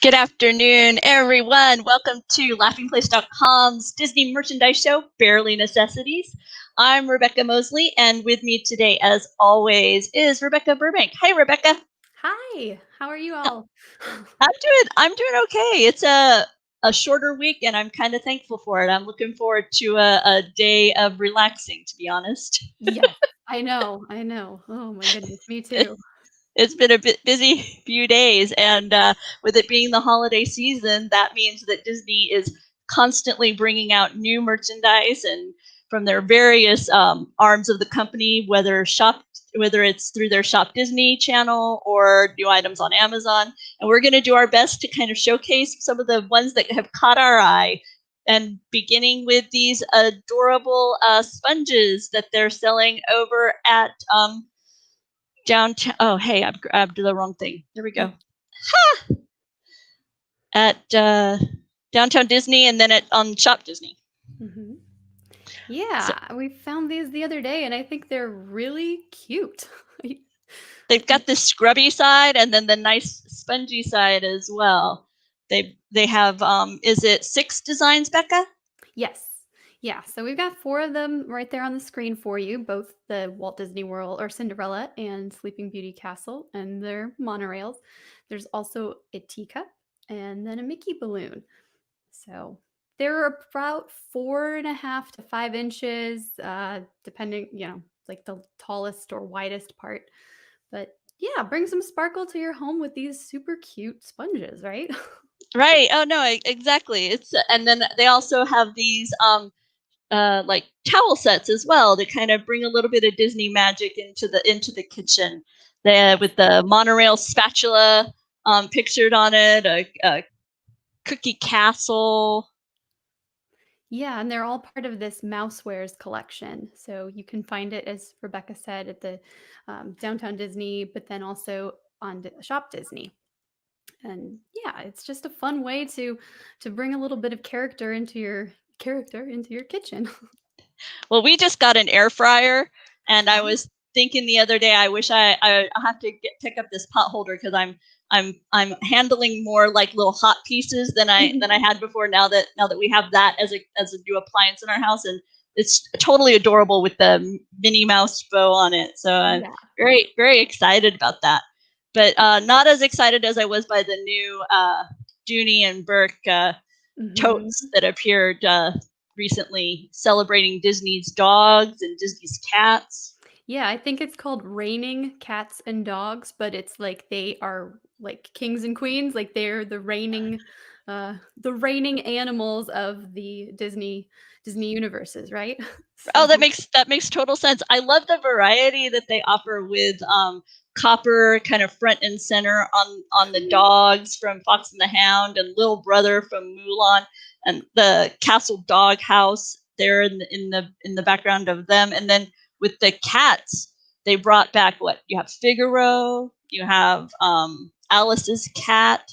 Good afternoon, everyone. Welcome to laughingplace.com's Disney merchandise show, Barely Necessities. I'm Rebecca Mosley, and with me today, as always, is Rebecca Burbank. Hi, Rebecca. Hi, how are you all? I'm doing okay. It's a shorter week, and I'm kind of thankful for it. I'm looking forward to a day of relaxing, to be honest. Yes, I know. Oh my goodness, me too. It's been a bit busy few days, and with it being the holiday season, that means that Disney is constantly bringing out new merchandise and from their various arms of the company, whether it's through their Shop Disney channel or new items on Amazon. And we're going to do our best to kind of showcase some of the ones that have caught our eye. And beginning with these adorable sponges that they're selling over at downtown. Oh, hey, I've grabbed the wrong thing. There we go. Ha! At downtown Disney, and then on Shop Disney. hmm So Yeah, we found these the other day, and I think they're really cute. they've got the scrubby side and then the nice spongy side as well. They have is it 6 designs, Becca? Yes, yeah. So we've got four of them right there on the screen for you, both the Walt Disney World or Cinderella and Sleeping Beauty Castle, and their monorails. There's also a teacup and then a Mickey balloon. So they're about 4.5 to 5 inches, depending, like the tallest or widest part. But yeah, bring some sparkle to your home with these super cute sponges, right? Right. Oh no, exactly. It's and then they also have these like towel sets as well to kind of bring a little bit of Disney magic into the kitchen. Yes. With the monorail spatula pictured on it, a cookie castle. Yeah, and they're all part of this Mousewares collection. So you can find it, as Rebecca said, at the Downtown Disney, but then also on Shop Disney. And yeah, it's just a fun way to bring a little bit of character into your kitchen. Well, we just got an air fryer, and I Oh. was thinking the other day, I wish I have to pick up this pot holder because I'm handling more like little hot pieces than I had before. Now that we have that as a new appliance in our house, and it's totally adorable with the Minnie Mouse bow on it. So I'm Yeah. very very excited about that, but not as excited as I was by the new Dooney and Bourke totes Mhm. that appeared recently celebrating Disney's dogs and Disney's cats. Yeah, I think it's called Raining Cats and Dogs, but it's like they are like kings and queens, like they're the reigning animals of the Disney universes, right? Oh, So that makes total sense. I love the variety that they offer with copper kind of front and center on the dogs from Fox and the Hound and Little Brother from Mulan, and the Castle Dog House there in the background of them, and then with the cats they brought back what you have Figaro, you have Alice's cat,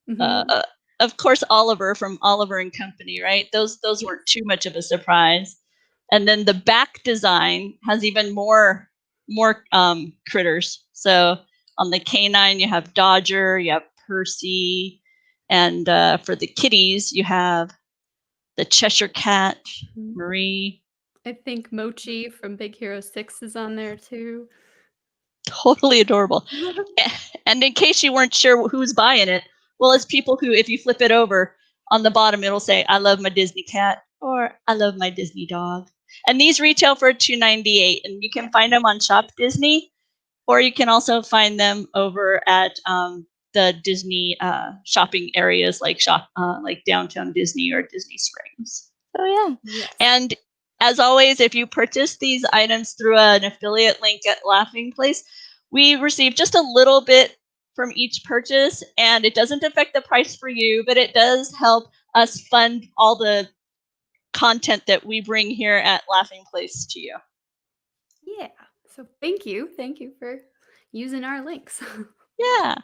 uh, Mhm. uh, of course Oliver from Oliver and Company, right? Those Yes. weren't too much of a surprise. And then the back design has even more critters. So on the canine, you have Dodger, you have Percy, and for the kitties, you have the Cheshire Cat, Mhm. Marie. I think Mochi from Big Hero 6 is on there too. Totally adorable. And in case you weren't sure who's buying it, well, it's people who, if you flip it over on the bottom, it'll say, "I love my Disney cat" or "I love my Disney dog." And these retail for $2.98, and you can Yes. find them on Shop Disney, or you can also find them over at the Disney shopping areas like downtown Disney or Disney Springs. So yeah, Yes. and as always, if you purchase these items through an affiliate link at Laughing Place, we receive just a little bit from each purchase, and it doesn't affect the price for you, but it does help us fund all the content that we bring here at Laughing Place to you. Yeah. So thank you. Thank you for using our links. Yeah,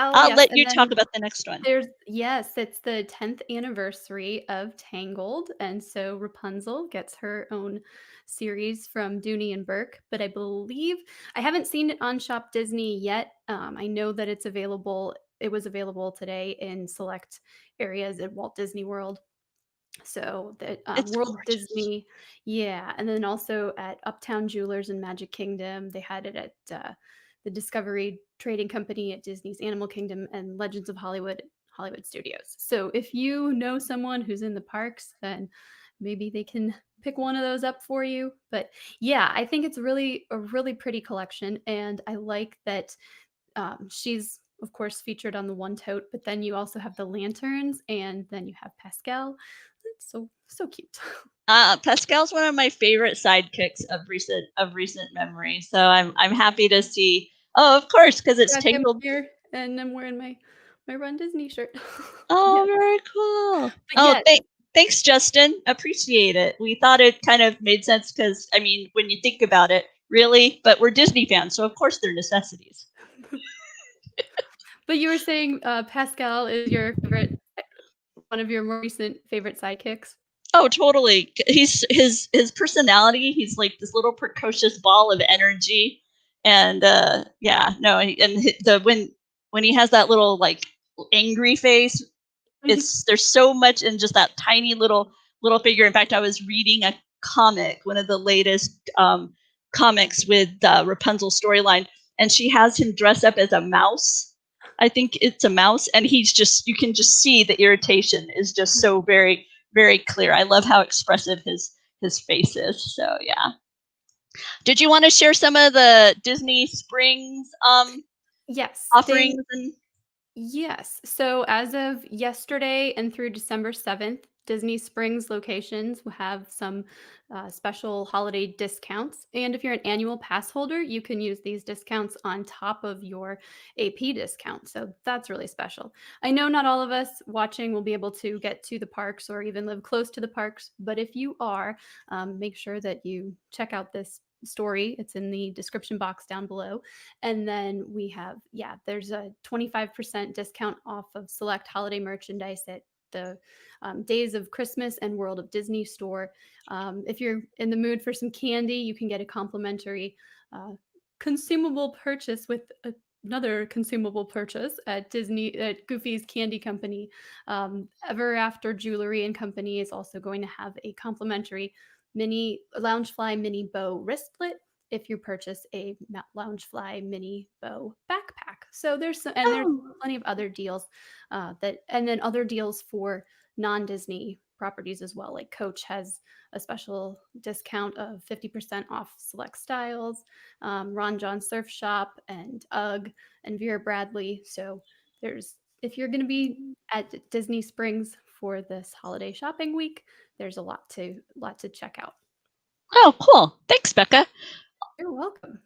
Oh, I'll yes, let and you talk then about the next one. it's the 10th anniversary of Tangled, and so Rapunzel gets her own series from Dooney and Bourke, but I believe I haven't seen it on Shop Disney yet. I know that it's available it was available today in select areas at Walt Disney World. So that It's World gorgeous. Disney, yeah, and then also at Uptown Jewelers in Magic Kingdom. They had it at the Discovery Trading Company at Disney's Animal Kingdom and Legends of Hollywood Studios. So if you know someone who's in the parks, then maybe they can pick one of those up for you. But yeah, I think it's really a really pretty collection, and I like that she's of course featured on the one tote, but then you also have the lanterns, and then you have Pascal. It's so cute. Pascal's one of my favorite sidekicks of recent memory. So I'm happy to see. Oh, of course, because it's Got him tangled. here, and I'm wearing my Run Disney shirt. Oh, Yeah, very cool. but Oh, yeah, thanks, Justin. Appreciate it. We thought it kind of made sense because, I mean, when you think about it, really, but we're Disney fans, so of course they're necessities. but you were saying Pascal is your favorite, one of your more recent favorite sidekicks. Oh, totally. His personality. He's like this little precocious ball of energy, and yeah, no, the when he has that little like angry face, it's there's so much in just that tiny little figure. In fact, I was reading a comic, one of the latest comics with Rapunzel storyline, and she has him dress up as a mouse. I think it's a mouse, and he's just you can just see the irritation is just so very clear. I love how expressive his face is. So yeah. Did you want to share some of the Disney Springs Yes, they offerings and Yes. So as of yesterday and through December 7th, Disney Springs locations will have some special holiday discounts. And if you're an annual pass holder, you can use these discounts on top of your AP discount. So that's really special. I know not all of us watching will be able to get to the parks or even live close to the parks, but if you are, make sure that you check out this story. It's in the description box down below. And then we have, yeah, there's a 25% discount off of select holiday merchandise at the Days of Christmas and World of Disney store. If you're in the mood for some candy, you can get a complimentary uh, consumable purchase with another consumable purchase at Goofy's Candy Company. Ever After Jewelry and Company is also going to have a complimentary mini Loungefly mini bow wristlet if you purchase a Loungefly mini bow backpack. So there's oh plenty of other deals and then other deals for non-Disney properties as well. Like Coach has a special discount of 50% off select styles, Ron John Surf Shop and UGG and Vera Bradley. So there's if you're going to be at Disney Springs for this holiday shopping week, there's a lot to check out. oh cool. Thanks, Becca. You're welcome.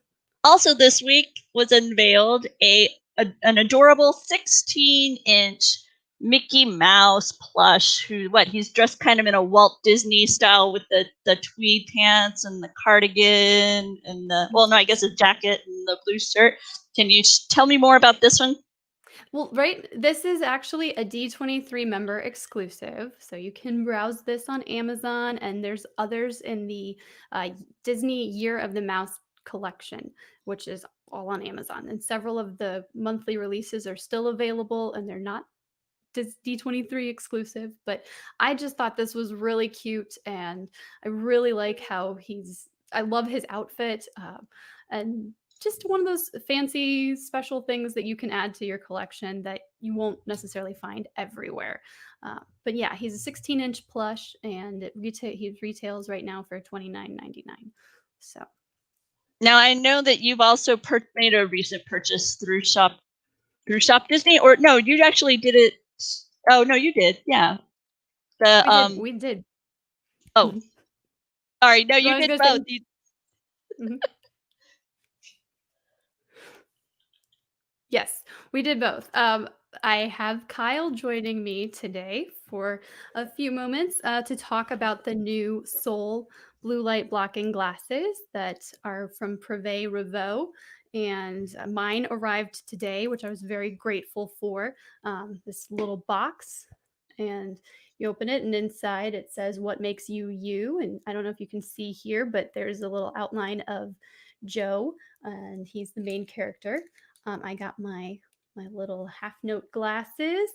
Also, this week was unveiled an adorable 16-inch Mickey Mouse plush. He's dressed kind of in a Walt Disney style with the tweed pants and the cardigan and the no, I guess a jacket and the blue shirt. Can you tell me more about this one? Well, right, this is actually a D23 member exclusive, so you can browse this on Amazon, and there's others in the Disney Year of the Mouse collection, which is all on Amazon. And several of the monthly releases are still available, and they're not D23 exclusive, but I just thought this was really cute, and I really like how I love his outfit, and just one of those fancy special things that you can add to your collection that you won't necessarily find everywhere. But yeah, he's a 16-inch plush, and he retails right now for $29.99. So Now I know that you've also made a recent purchase through Shop Disney, or no, you actually did it. Oh no, you did. Yeah. The we did. oh, sorry, no, So you I was did gonna both. say, mhm. Yes, we did both. I have Kyle joining me today for a few moments to talk about the new Soul blue light blocking glasses that are from Privé Revaux. And mine arrived today, which I was very grateful for. This little box, and you open it, and inside it says, "What makes you you?" And I don't know if you can see here, but there's a little outline of Joe, and he's the main character. I got my my little half-note glasses,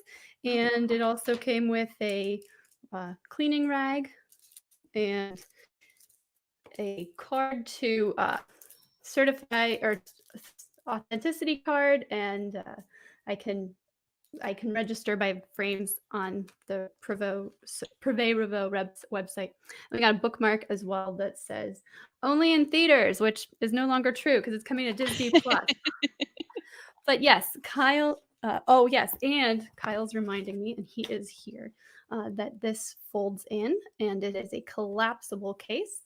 and it also came with a cleaning rag and a card to certify or authenticity card, and I can register my frames on the Privé Revaux website. We got a bookmark as well that says only in theaters, which is no longer true because it's coming to Disney Plus. But yes, Kyle. Oh yes, and Kyle's reminding me, and he is here, that this folds in, and it is a collapsible case,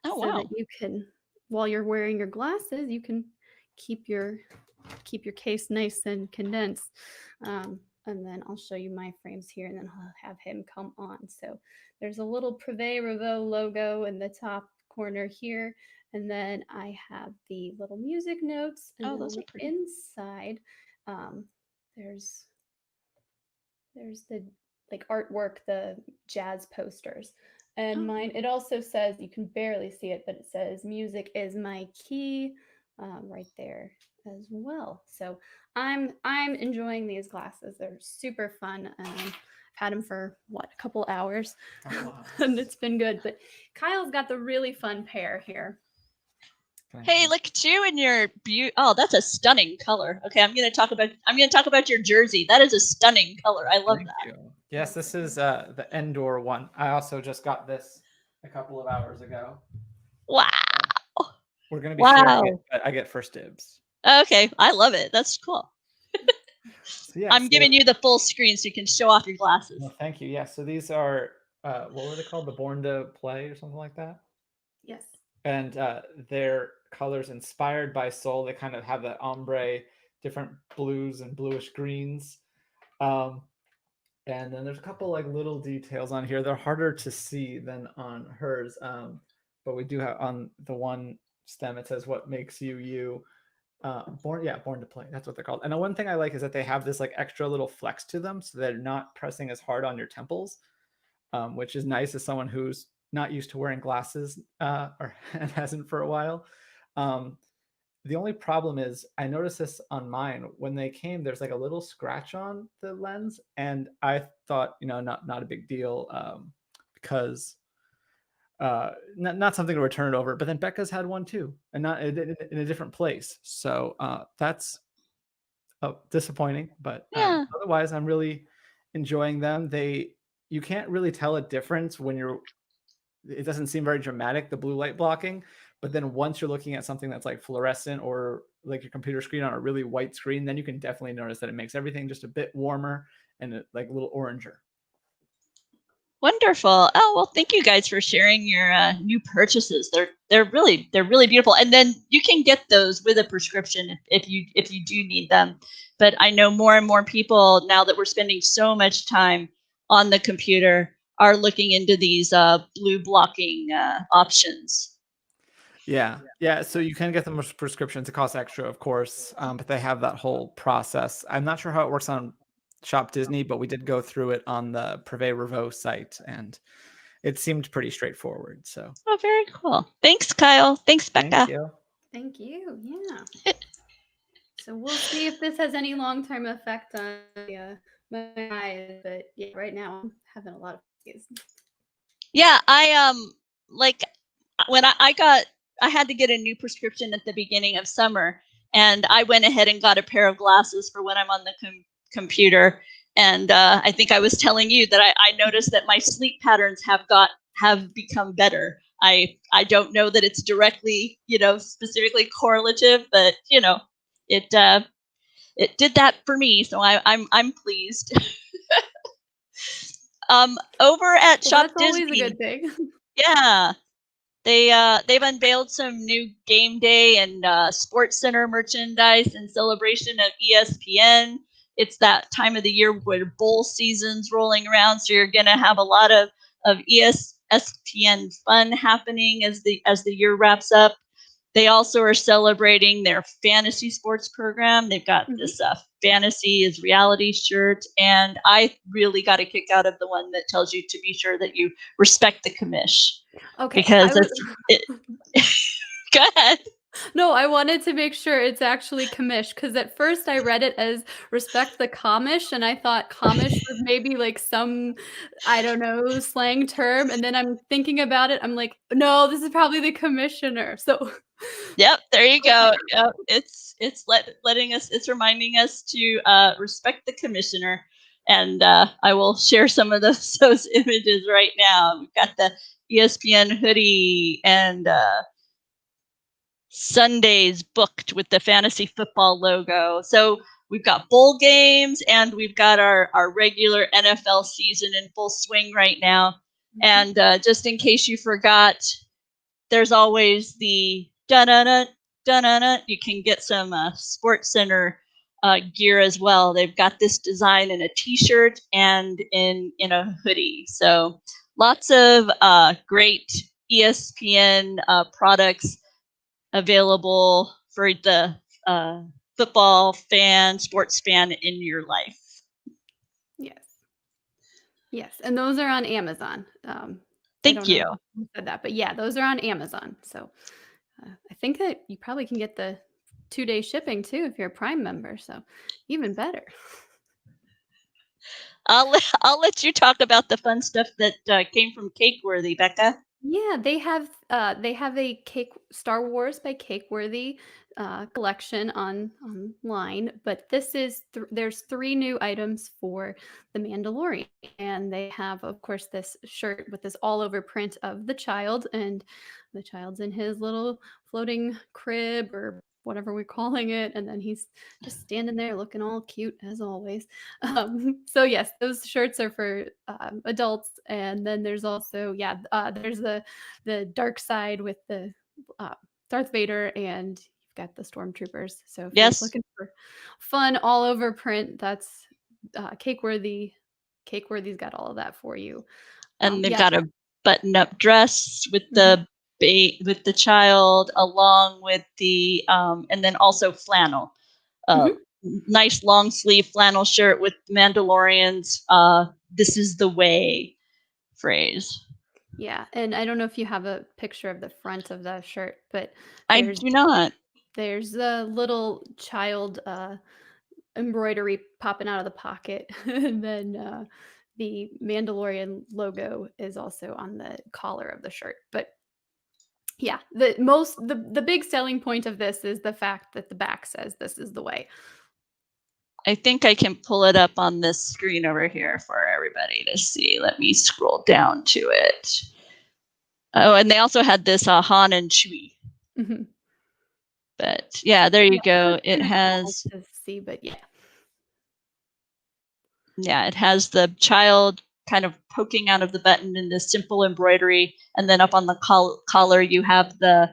Oh, so wow. that you can, while you're wearing your glasses, you can keep your case nice and condensed. And then I'll show you my frames here, and then I'll have him come on. So there's a little Privé Revaux logo in the top corner here, and then I have the little music notes, and then Those on are the pretty. inside, there's the like artwork, the jazz posters. And mine, it also says, you can barely see it, but it says music is my key right there as well. So I'm enjoying these glasses. They're super fun. Had them for what, a couple hours, and it's been good. But Kyle's got the really fun pair here. Hey, look at you and your beauty. Oh, that's a stunning color. Okay, I'm gonna talk about your jersey. That is a stunning color. I love that. Yes, this is the Endor one. I also just got this a couple of hours ago. Wow. We're gonna be sharing it, but I get first dibs. Okay, I love it. That's cool. So yeah, I'm giving you the full screen so you can show off your glasses. Well, thank you. Yeah, so these are what were they called? The Born to Play or something like that. Yes. And their colors inspired by Soul. They kind of have that ombre, different blues and bluish greens. And then there's a couple like little details on here. They're harder to see than on hers. But we do have on the one stem, it says what makes you you. Born to Play. That's what they're called. And the one thing I like is that they have this like extra little flex to them, so they're not pressing as hard on your temples, which is nice as someone who's not used to wearing glasses or and hasn't for a while. The only problem is I noticed this on mine when they came. There's like a little scratch on the lens, and I thought, not a big deal because not something to return it over. But then Becca's had one too, and not in a different place. So that's disappointing. But otherwise, I'm really enjoying them. You can't really tell a difference when it doesn't seem very dramatic, the blue light blocking. But then once you're looking at something that's like fluorescent or like your computer screen on a really white screen, then you can definitely notice that it makes everything just a bit warmer and like a little oranger. Wonderful. Oh, well, thank you guys for sharing your new purchases. They're really beautiful. And then you can get those with a prescription if you do need them. But I know more and more people, now that we're spending so much time on the computer, are looking into these blue blocking options. Yeah. So you can get them with prescriptions. It costs extra, of course, but they have that whole process. I'm not sure how it works on Shop Disney, but we did go through it on the Privé Revaux site, and it seemed pretty straightforward. So. Oh, very cool. Thanks, Kyle. Thanks, Becca. Thank you. Yeah. So we'll see if this has any long-term effect on my eyes. But yeah, right now I'm having a lot of issues. Yeah, I like when I had to get a new prescription at the beginning of summer, and I went ahead and got a pair of glasses for when I'm on the computer. And I think I was telling you that I noticed that my sleep patterns have become better. I don't know that it's directly, specifically correlative, but it did that for me, so I'm pleased. Over at Shop that's Disney, always a good thing. Yeah, they've unveiled some new game day and sports center merchandise in celebration of ESPN. It's that time of the year where bowl season's rolling around, so you're gonna have a lot of ESPN fun happening as the year wraps up. They also are celebrating their fantasy sports program. They've got this fantasy is reality shirt, and I really got a kick out of the one that tells you to be sure that you respect the commish. Okay. Because go ahead. No, I wanted to make sure it's actually commish because at first I read it as respect the Commish, and I thought Commish was maybe like some, I don't know, slang term. And then I'm thinking about it. I'm like, no, this is probably the commissioner. So, Yep, there you go. Yep, it's reminding us to respect the commissioner, and I will share some of those images right now. We've got the ESPN hoodie and Sundays booked with the fantasy football logo. So we've got bowl games and we've got our regular NFL season in full swing right now. And just in case you forgot, there's always the da-da-da, da-da-da. You can get some Sports Center gear as well. They've got this design in a t-shirt and in a hoodie. So lots of great ESPN products available for the football fan, sports fan in your life. yes. Yes. And those are on Amazon. Thank you. Who said that, but yeah, those are on Amazon. So I think that you probably can get the 2-day shipping too if you're a Prime member. So even better. I'll let you talk about the fun stuff that came from Cakeworthy, Becca. Yeah, they have a Cake Star Wars by Cakeworthy collection online, but this is there's 3 new items for the Mandalorian, and they have, of course, this shirt with this all over print of the child, and the child's in his little floating crib or whatever we're calling it, and then he's just standing there looking all cute as always. So yes, those shirts are for adults, and then there's also there's the dark side with the Darth Vader, and you've got the stormtroopers. So if you're just looking for fun all over print, that's Cakeworthy. Cakeworthy's got all of that for you. And they've got a button-up dress with the with the child, along with the and then also flannel. Nice long sleeve flannel shirt with Mandalorian's "This is the way" phrase. Yeah, and I don't know if you have a picture of the front of the shirt, but I do not. There's a little child embroidery popping out of the pocket, and then the Mandalorian logo is also on the collar of the shirt. But yeah, the big selling point of this is the fact that the back says "This is the way." I think I can pull it up on this screen over here for everybody to see. Let me scroll down to it. Oh, and they also had this Han and Chewie. But yeah, there you go. It has to see, but yeah, it has the child kind of poking out of the button in this simple embroidery, and then up on the collar you have the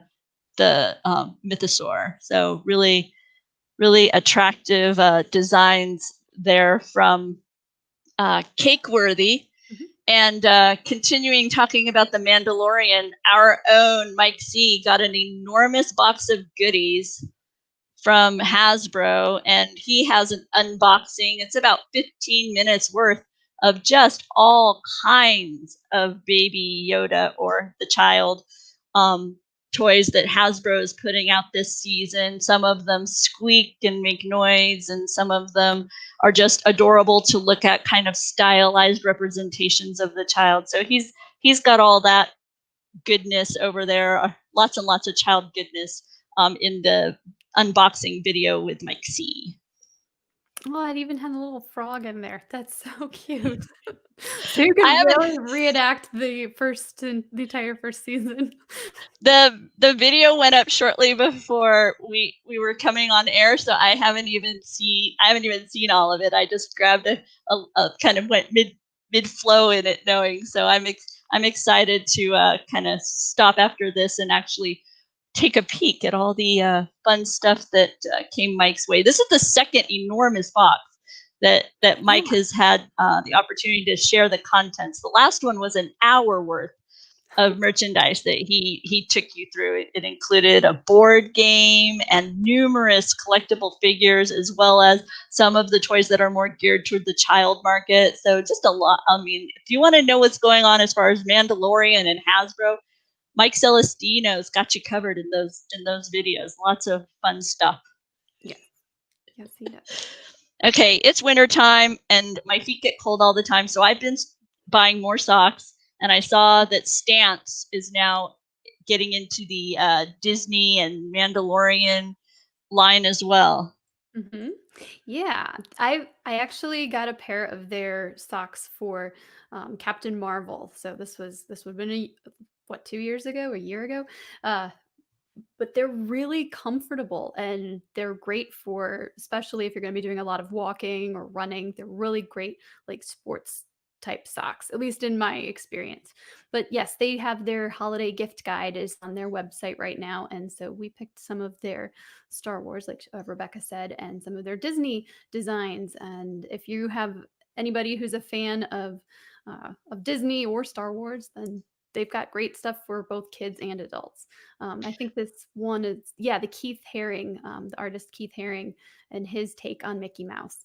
mythosaur. So really attractive designs there from Cakeworthy. And continuing talking about the Mandalorian, our own Mike C got an enormous box of goodies from Hasbro, and he has an unboxing. It's about 15 minutes worth of just all kinds of baby Yoda or the child toys that Hasbro is putting out this season. Some of them squeak and make noise, and some of them are just adorable to look at, kind of stylized representations of the child. So he's got all that goodness over there, lots and lots of child goodness in the unboxing video with Mike C. Oh, it even had a little frog in there. That's so cute. So you can really reenact the entire first season. The video went up shortly before we were coming on air, so I haven't even seen all of it. I just grabbed a kind of went mid flow in it, knowing. So I'm excited to kind of stop after this and actually take a peek at all the fun stuff that came Mike's way. This is the second enormous box that Mike has had the opportunity to share the contents. The last one was an hour worth of merchandise that he took you through. It included a board game and numerous collectible figures, as well as some of the toys that are more geared toward the child market. So just a lot. I mean, if you want to know what's going on as far as Mandalorian and Hasbro, Mike Celestino's got you covered in those videos. Lots of fun stuff. Yes, yes, he does. Okay, it's winter time and my feet get cold all the time, so I've been buying more socks, and I saw that Stance is now getting into the Disney and Mandalorian line as well. Mm-hmm. Yeah, I actually got a pair of their socks for Captain Marvel. So this would have been 2 years ago, a year ago. But they're really comfortable and they're great for, especially if you're going to be doing a lot of walking or running. They're really great, like sports type socks, at least in my experience. But yes, they have their holiday gift guide is on their website right now. And so we picked some of their Star Wars, like Rebecca said, and some of their Disney designs. And if you have anybody who's a fan of Disney or Star Wars, then they've got great stuff for both kids and adults. I think this one is, the Keith Haring, the artist Keith Haring, and his take on Mickey Mouse.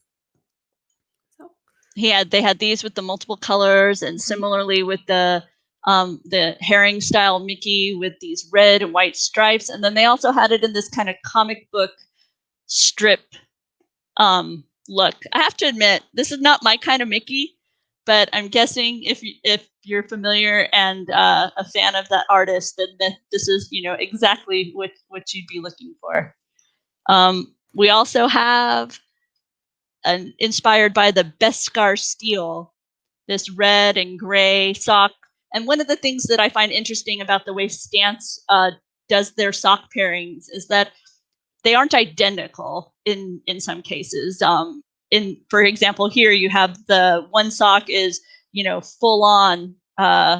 So they had these with the multiple colors, and similarly with the Haring style Mickey with these red and white stripes, and then they also had it in this kind of comic book strip look. I have to admit, this is not my kind of Mickey, but I'm guessing if you're familiar and a fan of that artist, then this is exactly what you'd be looking for. We also have inspired by the Beskar steel, this red and gray sock. And one of the things that I find interesting about the way Stance does their sock pairings is that they aren't identical in some cases. For example, here you have the one sock is full on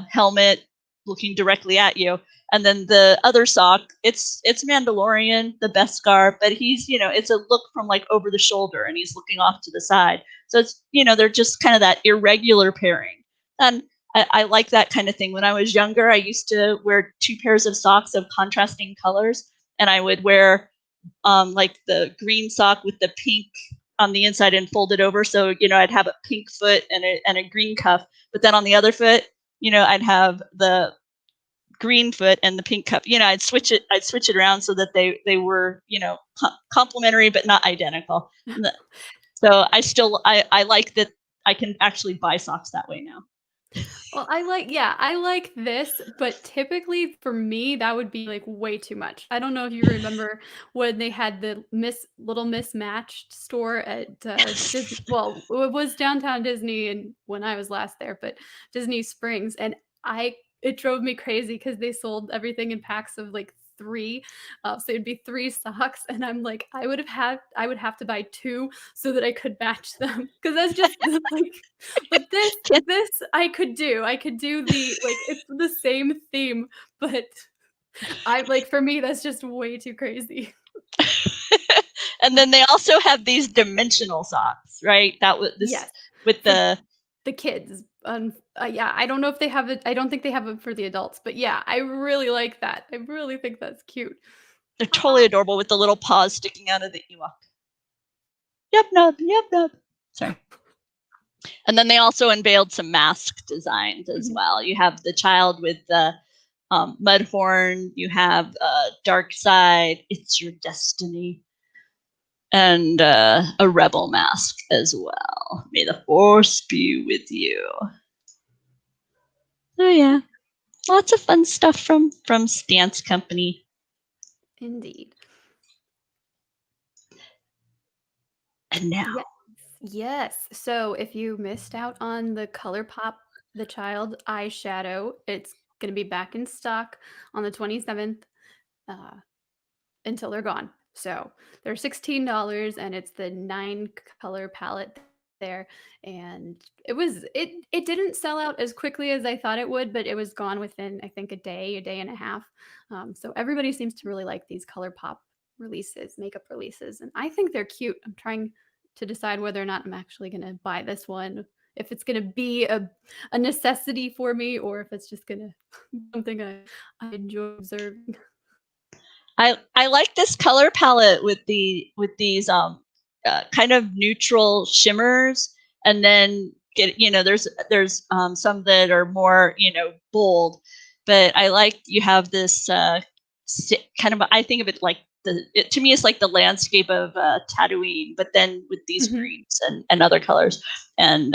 helmet looking directly at you, and then the other sock it's Mandalorian, the Beskar, but he's it's a look from like over the shoulder and he's looking off to the side. So it's they're just kind of that irregular pairing, and I like that kind of thing. When I was younger, I used to wear 2 pairs of socks of contrasting colors, and I would wear like the green sock with the pink on the inside and fold it over. So, I'd have a pink foot and a green cuff, but then on the other foot, I'd have the green foot and the pink cuff. I'd switch it around so that they were, complementary, but not identical. So I like that I can actually buy socks that way now. Well, I like this, but typically for me, that would be like way too much. I don't know if you remember when they had the Little Mismatched store at Disney. Well, it was downtown Disney, and when I was last there, but Disney Springs, and it drove me crazy because they sold everything in packs of like 3, so it'd be 3 socks, and I'm like, I would have to buy 2 so that I could match them because that's just like. But this I could do. I could do the it's the same theme, but for me that's just way too crazy. And then they also have these dimensional socks, right? That was this Yes. with the kids. I don't know if they have it. I don't think they have it for the adults, but yeah, I really like that. I really think that's cute. They're totally adorable with the little paws sticking out of the Ewok. Yep, nub. Sorry. And then they also unveiled some mask designs as well. You have the child with the Mudhorn. You have Dark Side. It's your destiny. And a rebel mask as well. May the Force be with you. Oh yeah, lots of fun stuff from Stance Company. Indeed. And now. Yes. So if you missed out on the ColourPop The Child eyeshadow, it's going to be back in stock on the 27th until they're gone. So they're $16 and it's the 9 color palette there. And it didn't sell out as quickly as I thought it would, but it was gone within, I think, a day and a half. So everybody seems to really like these ColourPop makeup releases. And I think they're cute. I'm trying to decide whether or not I'm actually going to buy this one, if it's going to be a necessity for me, or if it's just going to be something I enjoy observing. I like this color palette with these kind of neutral shimmers, and then there's some that are more bold, but I like you have this kind of, I think of it like to me it's like the landscape of Tatooine, but then with these greens and other colors. And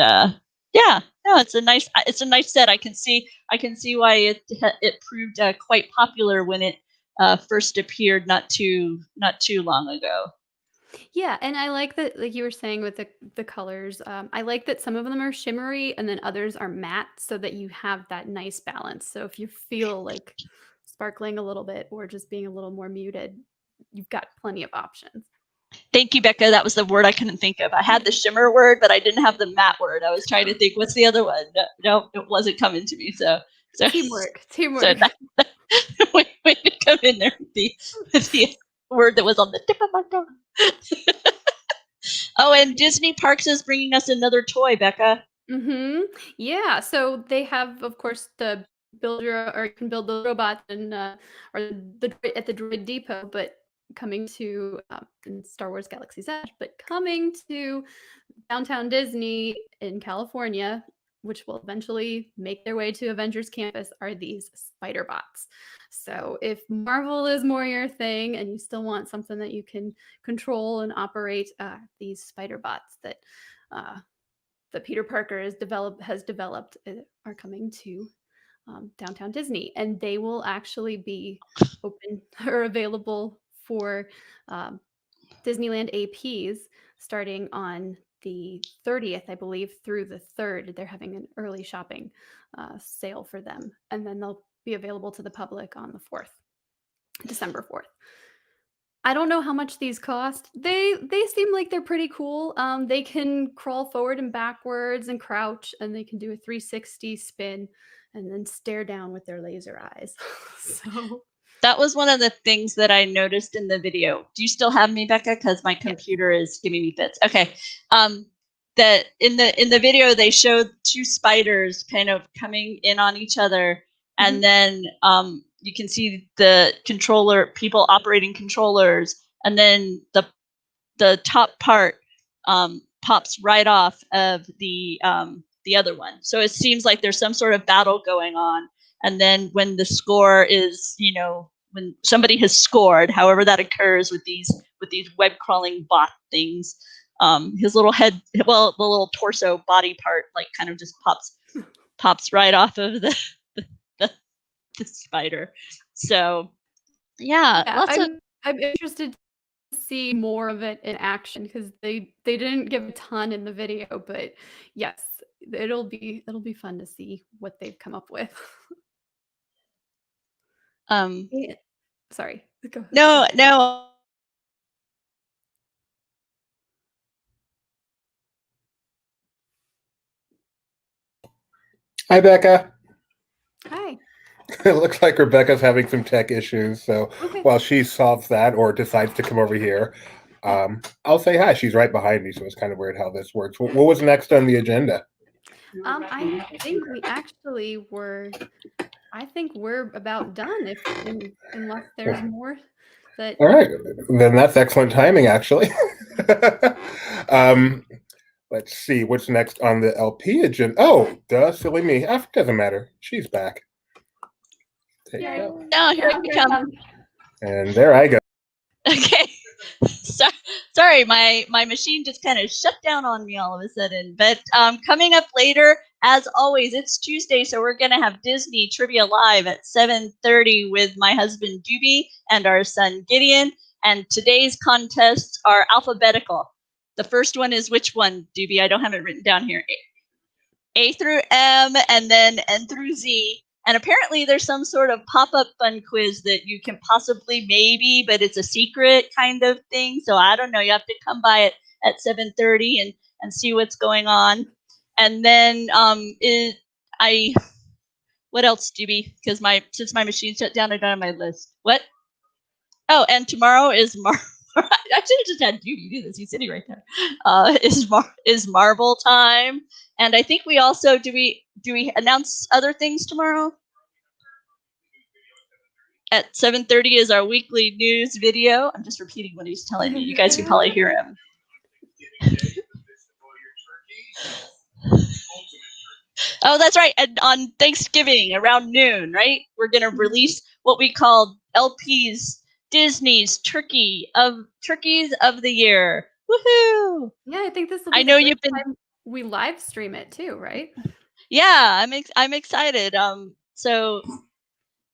yeah, no, it's a nice set. I can see why it proved quite popular when it first appeared not too long ago. Yeah, and I like that, like you were saying with the colors. I like that some of them are shimmery and then others are matte, so that you have that nice balance. So if you feel like sparkling a little bit or just being a little more muted, you've got plenty of options. Thank you, Becca. That was the word I couldn't think of. I had the shimmer word, but I didn't have the matte word. I was trying to think, what's the other one? No, it wasn't coming to me. So teamwork. So way to come in there with the word that was on the tip of my tongue. Oh, and Disney Parks is bringing us another toy, Becca. Yeah, so they have, of course, the builder, or you can build the robots and or the droid at the Droid Depot, but coming to in Star Wars Galaxy's Edge, but coming to Downtown Disney in California, which will eventually make their way to Avengers Campus, are these spider bots. So if Marvel is more your thing and you still want something that you can control and operate, these spider bots that Peter Parker has developed are coming to Downtown Disney, and they will actually be open or available for Disneyland APs starting on the 30th, I believe, through the 3rd. They're having an early shopping sale for them, and then they'll be available to the public on the 4th, December 4th. I don't know how much these cost. They seem like they're pretty cool. They can crawl forward and backwards and crouch, and they can do a 360 spin and then stare down with their laser eyes. So that was one of the things that I noticed in the video. Do you still have me, Becca? Because my computer is giving me fits. Okay. That in the video they showed two spiders kind of coming in on each other, and then you can see the people operating controllers, and then the top part pops right off of the other one. So it seems like there's some sort of battle going on. And then when the score is, when somebody has scored, however that occurs with these web crawling bot things, his little head, the little torso body part, like kind of just pops right off of the spider. So yeah, I'm interested to see more of it in action, because they didn't give a ton in the video, but yes, it'll be fun to see what they've come up with. Sorry. Go ahead. No. Hi, Becca. Hi. It looks like Rebecca's having some tech issues, so while she solves that or decides to come over here, I'll say hi. She's right behind me, so it's kind of weird how this works. What was next on the agenda? I think we actually were. I think we're about done, unless there's more. All right, then that's excellent timing, actually. Let's see what's next on the LP agenda. Oh, duh, silly me. Doesn't matter. She's back. Here I come. And there I go. Okay. Sorry, my machine just kind of shut down on me all of a sudden. But coming up later, as always, it's Tuesday, so we're going to have Disney Trivia Live at 7:30 with my husband Doobie and our son Gideon. And today's contests are alphabetical. The first one is which one, Doobie? I don't have it written down here. A through M, and then N through Z. And apparently there's some sort of pop-up fun quiz that you can possibly but it's a secret kind of thing. So I don't know. You have to come by it at 7:30 and see what's going on. And then what else, Doobie? Because since my machine shut down, I don't have my list. What? Oh, and tomorrow is I should have just had Doobie do this. He's sitting right there. Is Marvel time? And I think we also do we announce other things tomorrow? At 7:30 is our weekly news video. I'm just repeating what he's telling me. You guys can probably hear him. Oh, that's right. And on Thanksgiving around noon, right? We're gonna release what we call LP's Disney's Turkeys of the Year. Woohoo! Yeah, I think this will I be know the you've first been. time we live stream it too, right? Yeah, I'm excited. So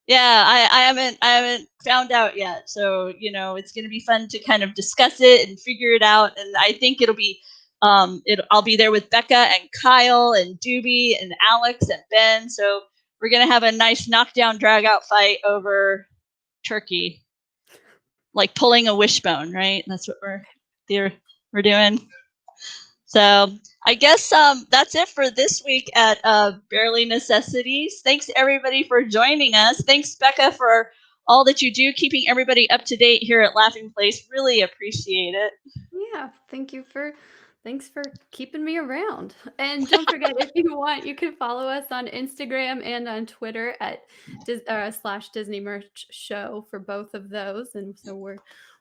yeah, I haven't found out yet. So it's gonna be fun to kind of discuss it and figure it out. And I think it'll be I'll be there with Becca and Kyle and Doobie and Alex and Ben. So we're gonna have a nice knockdown drag out fight over turkey, like pulling a wishbone, right? That's what we're doing. So I guess that's it for this week at Barely Necessities. Thanks everybody for joining us. Thanks Becca for all that you do, keeping everybody up to date here at Laughing Place. Really appreciate it. Yeah, thanks for keeping me around. And don't forget, if you want, you can follow us on Instagram and on Twitter at /Disney Merch Show for both of those. And so we're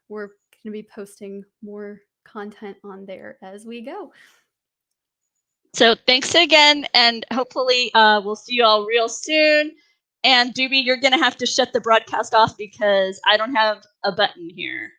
going to be posting more content on there as we go. So thanks again, and hopefully we'll see you all real soon. And Doobie, you're going to have to shut the broadcast off because I don't have a button here.